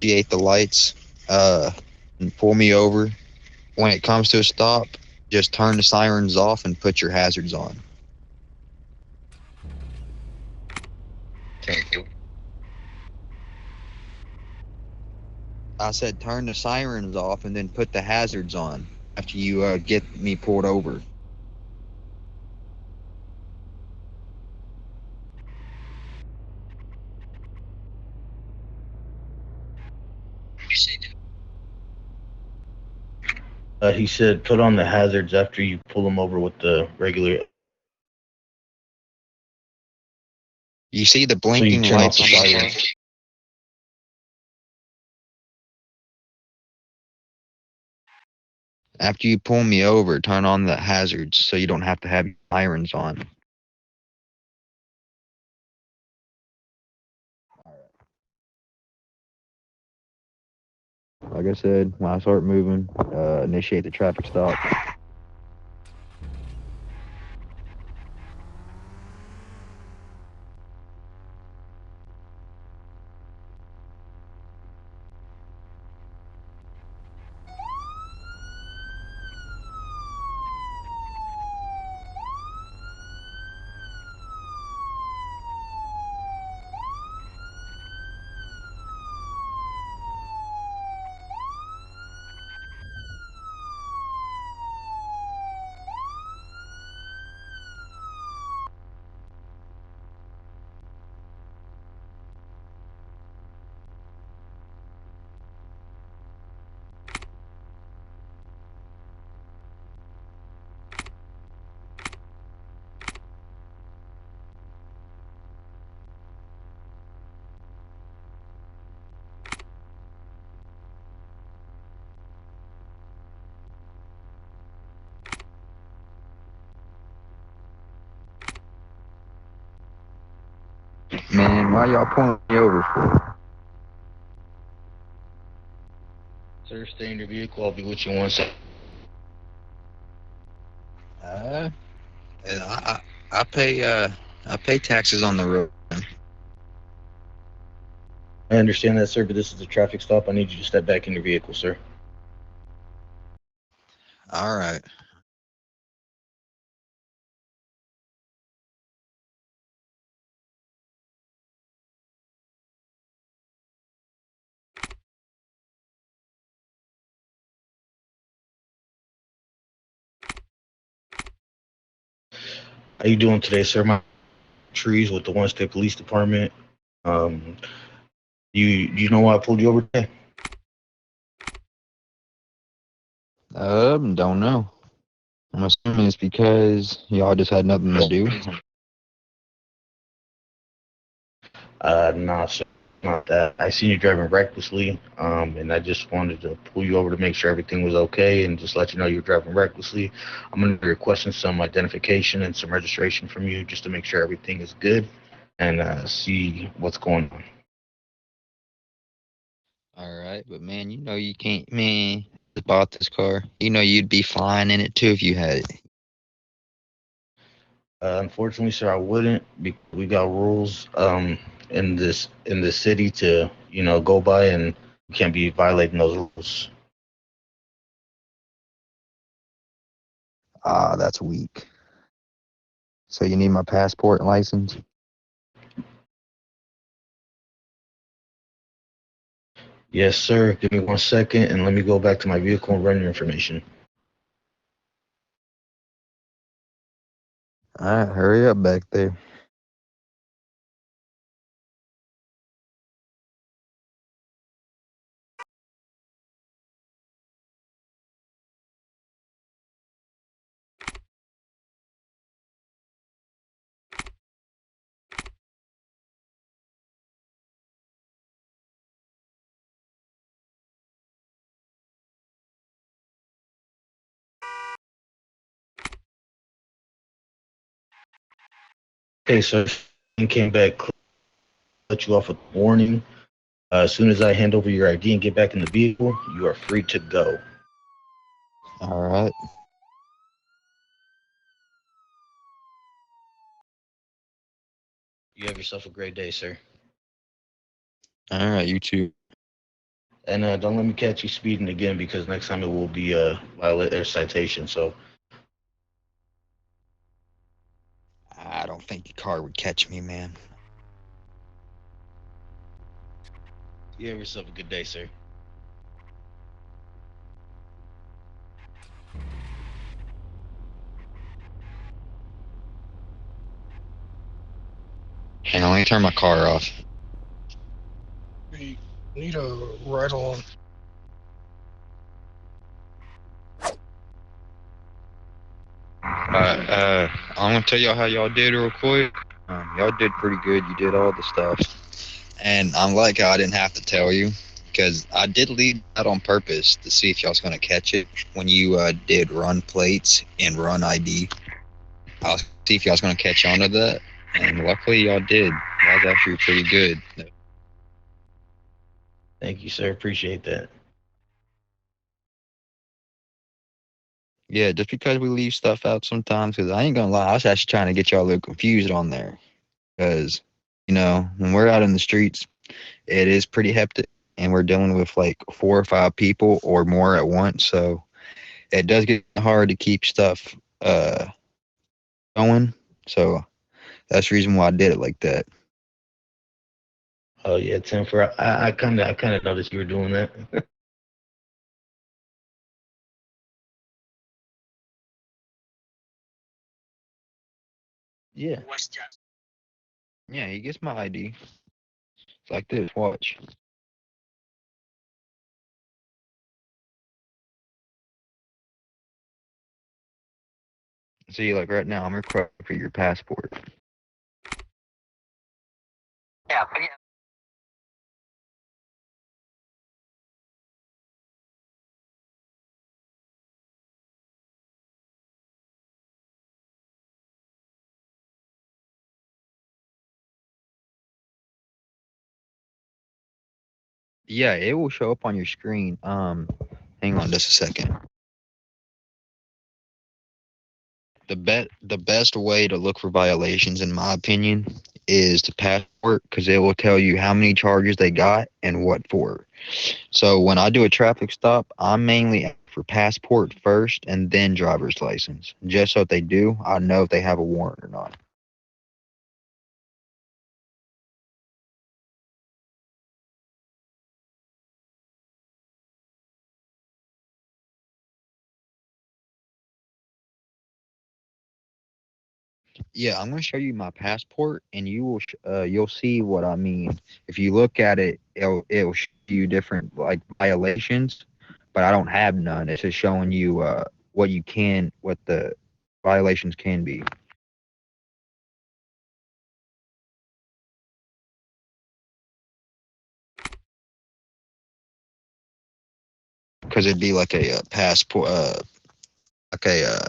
initiate the lights, and pull me over. When it comes to a stop, just turn the sirens off and put your hazards on. Thank you. I said turn the sirens off and then put the hazards on after you get me pulled over. He said put on the hazards after you pull him over with the regular. You see the So you blinking turn off lights the on my car? sirens. After you pull me over, turn on the hazards so you don't have to have sirens on. Like I said, when I start moving, initiate the traffic stop. Man, why y'all pulling me over for? Sir, stay in your vehicle. I'll be with you in 1 second. Uh, I pay taxes on the road. I understand that, sir, but this is a traffic stop. I need you to step back in your vehicle, sir. All right. How you doing today, sir? My trees with the One State Police Department. Um, you know why I pulled you over today? Don't know. I'm assuming it's because y'all just had nothing to do. Nah, sir, not that. I seen you driving recklessly, and I just wanted to pull you over to make sure everything was okay and just let you know you're driving recklessly. I'm gonna be requesting some identification and some registration from you just to make sure everything is good and see what's going on. All right, but man, you know you can't. Man, just bought this car. You know you'd be flying in it too if you had it. Unfortunately, sir, I wouldn't. We got rules in this city to go by, and we can't be violating those rules. Ah, that's weak. So you need my passport and license? Yes, sir. Give me 1 second, and let me go back to my vehicle and run your information. All right, hurry up back there. Okay, so and came back, let you off with a warning. As soon as I hand over your ID and get back in the vehicle, you are free to go. All right. You have yourself a great day, sir. All right, you too. And don't let me catch you speeding again because next time it will be a violation or citation. So I don't think your car would catch me, man. you have yourself a good day, sir. Hang on, let me turn my car off. We need a ride along. I'm gonna tell y'all how y'all did real quick. Y'all did pretty good. You did all the stuff, and I'm like how I didn't have to tell you because I did leave that on purpose to see if y'all was gonna catch it when you did run plates and run ID. I'll see if y'all was gonna catch on to that, and luckily y'all did. That was actually pretty good. Thank you, sir. Appreciate that. Yeah, just because we leave stuff out sometimes, because I ain't gonna lie, I was actually trying to get y'all a little confused on there, because when we're out in the streets, it is pretty hectic, and we're dealing with like 4 or 5 people or more at once, so it does get hard to keep stuff going. So that's the reason why I did it like that. Oh yeah, Tim. I kind of noticed you were doing that. Yeah. Yeah, he gets my ID. It's like this. Watch. See, like right now, I'm requesting for your passport. Yeah, it will show up on your screen. Hang on just a second. The best way to look for violations, in my opinion, is the passport because it will tell you how many charges they got and what for. So when I do a traffic stop, I mainly ask for passport first and then driver's license, just so if they do, I know if they have a warrant or not. Yeah, I'm gonna show you my passport, and you'll see what I mean. If you look at it, it'll show you different like violations, but I don't have none. It's just showing you what the violations can be. Because it'd be like a passport, like a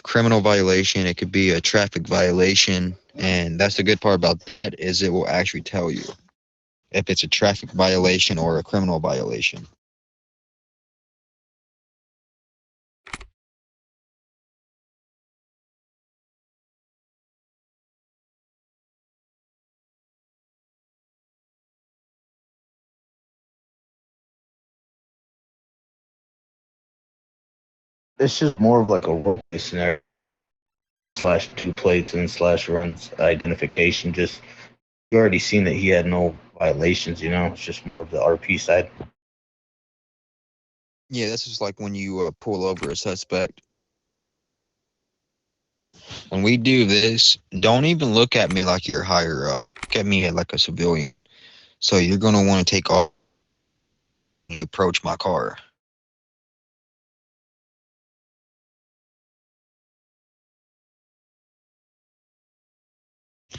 criminal violation. It could be a traffic violation, and that's the good part about that is it will actually tell you if it's a traffic violation or a criminal violation. It's just more of like a role play scenario slash two plates and slash runs identification. Just you already seen that he had no violations. It's just more of the RP side. Yeah, this is like when you pull over a suspect. When we do this, don't even look at me like you're higher up. Look at me like a civilian. So you're gonna want to take off and approach my car.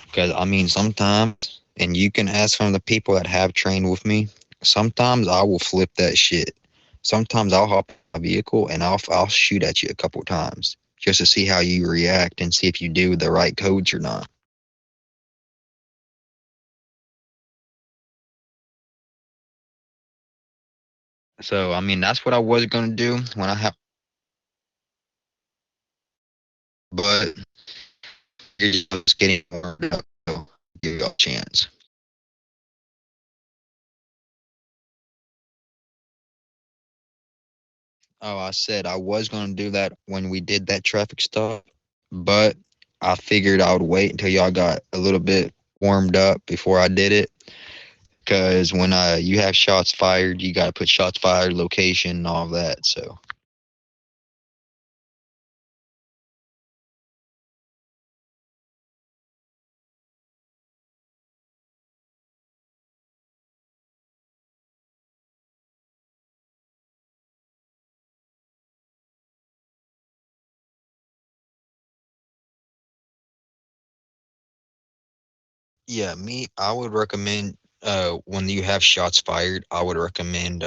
Because I mean, sometimes, and you can ask from the people that have trained with me. Sometimes I will flip that shit. Sometimes I'll hop in my vehicle and I'll shoot at you a couple times just to see how you react and see if you do the right codes or not. So I mean, that's what I was gonna do when I have, but you're just getting warmed up. So give you a chance. Oh, I said I was going to do that when we did that traffic stop, but I figured I would wait until y'all got a little bit warmed up before I did it. Because when you have shots fired, you got to put shots fired, location, and all that. So, yeah, I would recommend when you have shots fired, I would recommend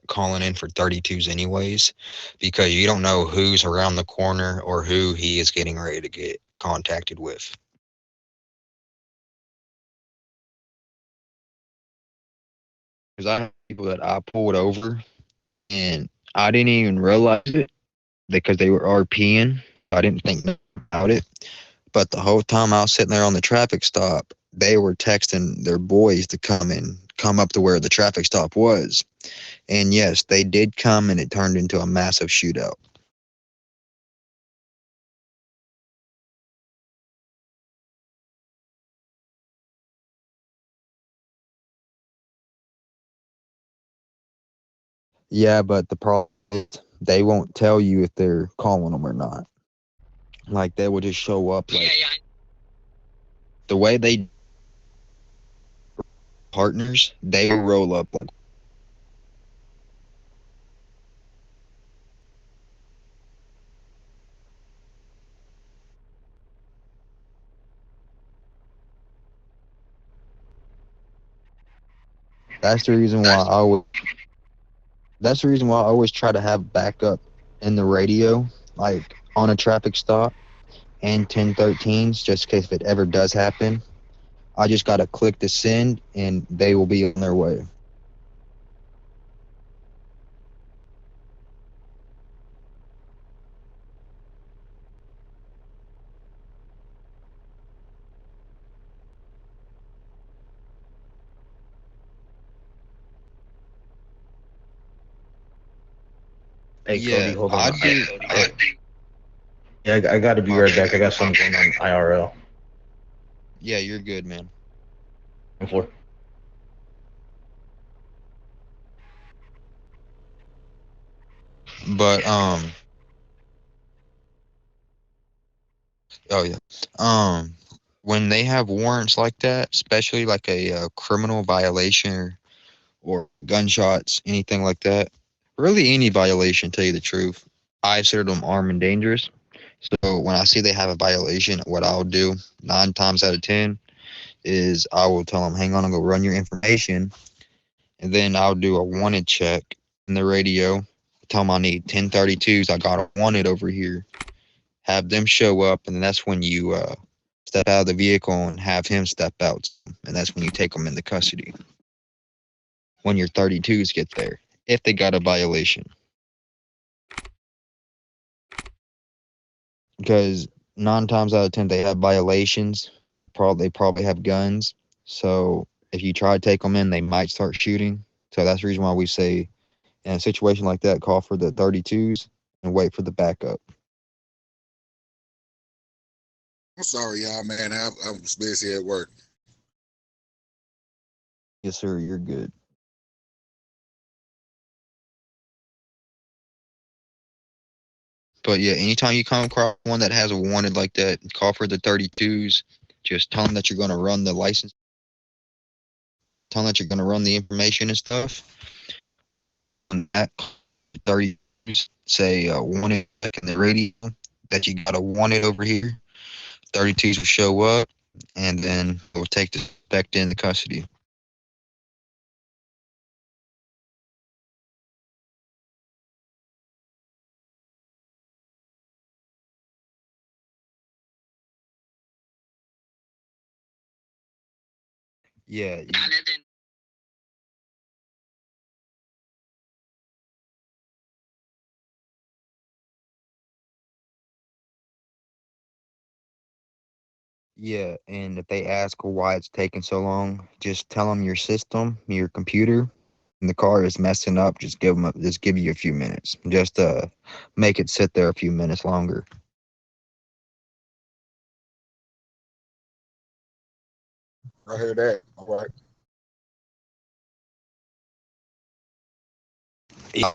calling in for 32s anyways, because you don't know who's around the corner or who he is getting ready to get contacted with. Because I know people that I pulled over and I didn't even realize it because they were RPing. I didn't think nothing about it. But the whole time I was sitting there on the traffic stop, they were texting their boys to come up to where the traffic stop was. And yes, they did come and it turned into a massive shootout. Yeah, but the problem is they won't tell you if they're calling them or not. Like they will just show up like the way they partners, they will roll up like that's the reason why I would that's the reason why I always try to have backup in the radio, like on a traffic stop and 1013s, just in case if it ever does happen. I just gotta click the send and they will be on their way. Hey, Cody, Yeah, hold on. I do. Yeah, I got to be My right bad. back. I got something going on IRL. Yeah, you're good, man. For But oh yeah, when they have warrants like that, especially like a criminal violation or gunshots, anything like that, really any violation, tell you the truth, I consider them armed and dangerous. So when I see they have a violation, what I'll do 9 times out of 10 is I will tell them, hang on, I'll go run your information. And then I'll do a wanted check in the radio. Tell them I need 1032s. I got a wanted over here. Have them show up. And then that's when you step out of the vehicle and have him step out. And that's when you take them into custody when your 32s get there, if they got a violation. Because 9 times out of 10, they have violations. They probably have guns. So if you try to take them in, they might start shooting. So that's the reason why we say in a situation like that, call for the 32s and wait for the backup. I'm sorry, y'all, man. I was busy at work. Yes, sir, you're good. But yeah, anytime you come across one that has a wanted like that, call for the 32s. Just tell them that you're going to run the license, tell them that you're going to run the information and stuff. On that 32s, say wanted in the radio that you got a wanted over here. 32s will show up and then we'll take the suspect into custody. Yeah, yeah, and if they ask why it's taking so long, just tell them your system, your computer. the car is messing up, just give you a few minutes. Just make it sit there a few minutes longer. I heard that. All right. Yeah.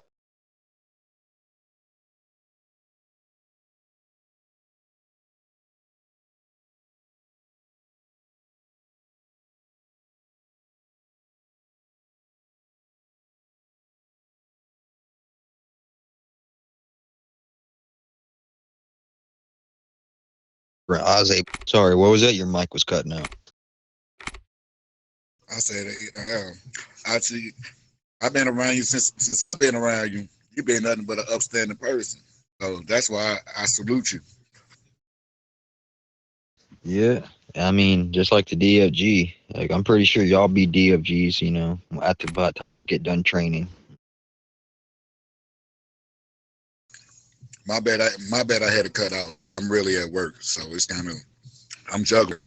Sorry, what was that? Your mic was cutting out. I said, I see. I've been around you since I've been around you. You've been nothing but an upstanding person. So that's why I salute you. Yeah. I mean, just like the DFG. Like, I'm pretty sure y'all be DFGs, you know, at the butt get done training. My bad. I had to cut out. I'm really at work, so it's kind of I'm juggling.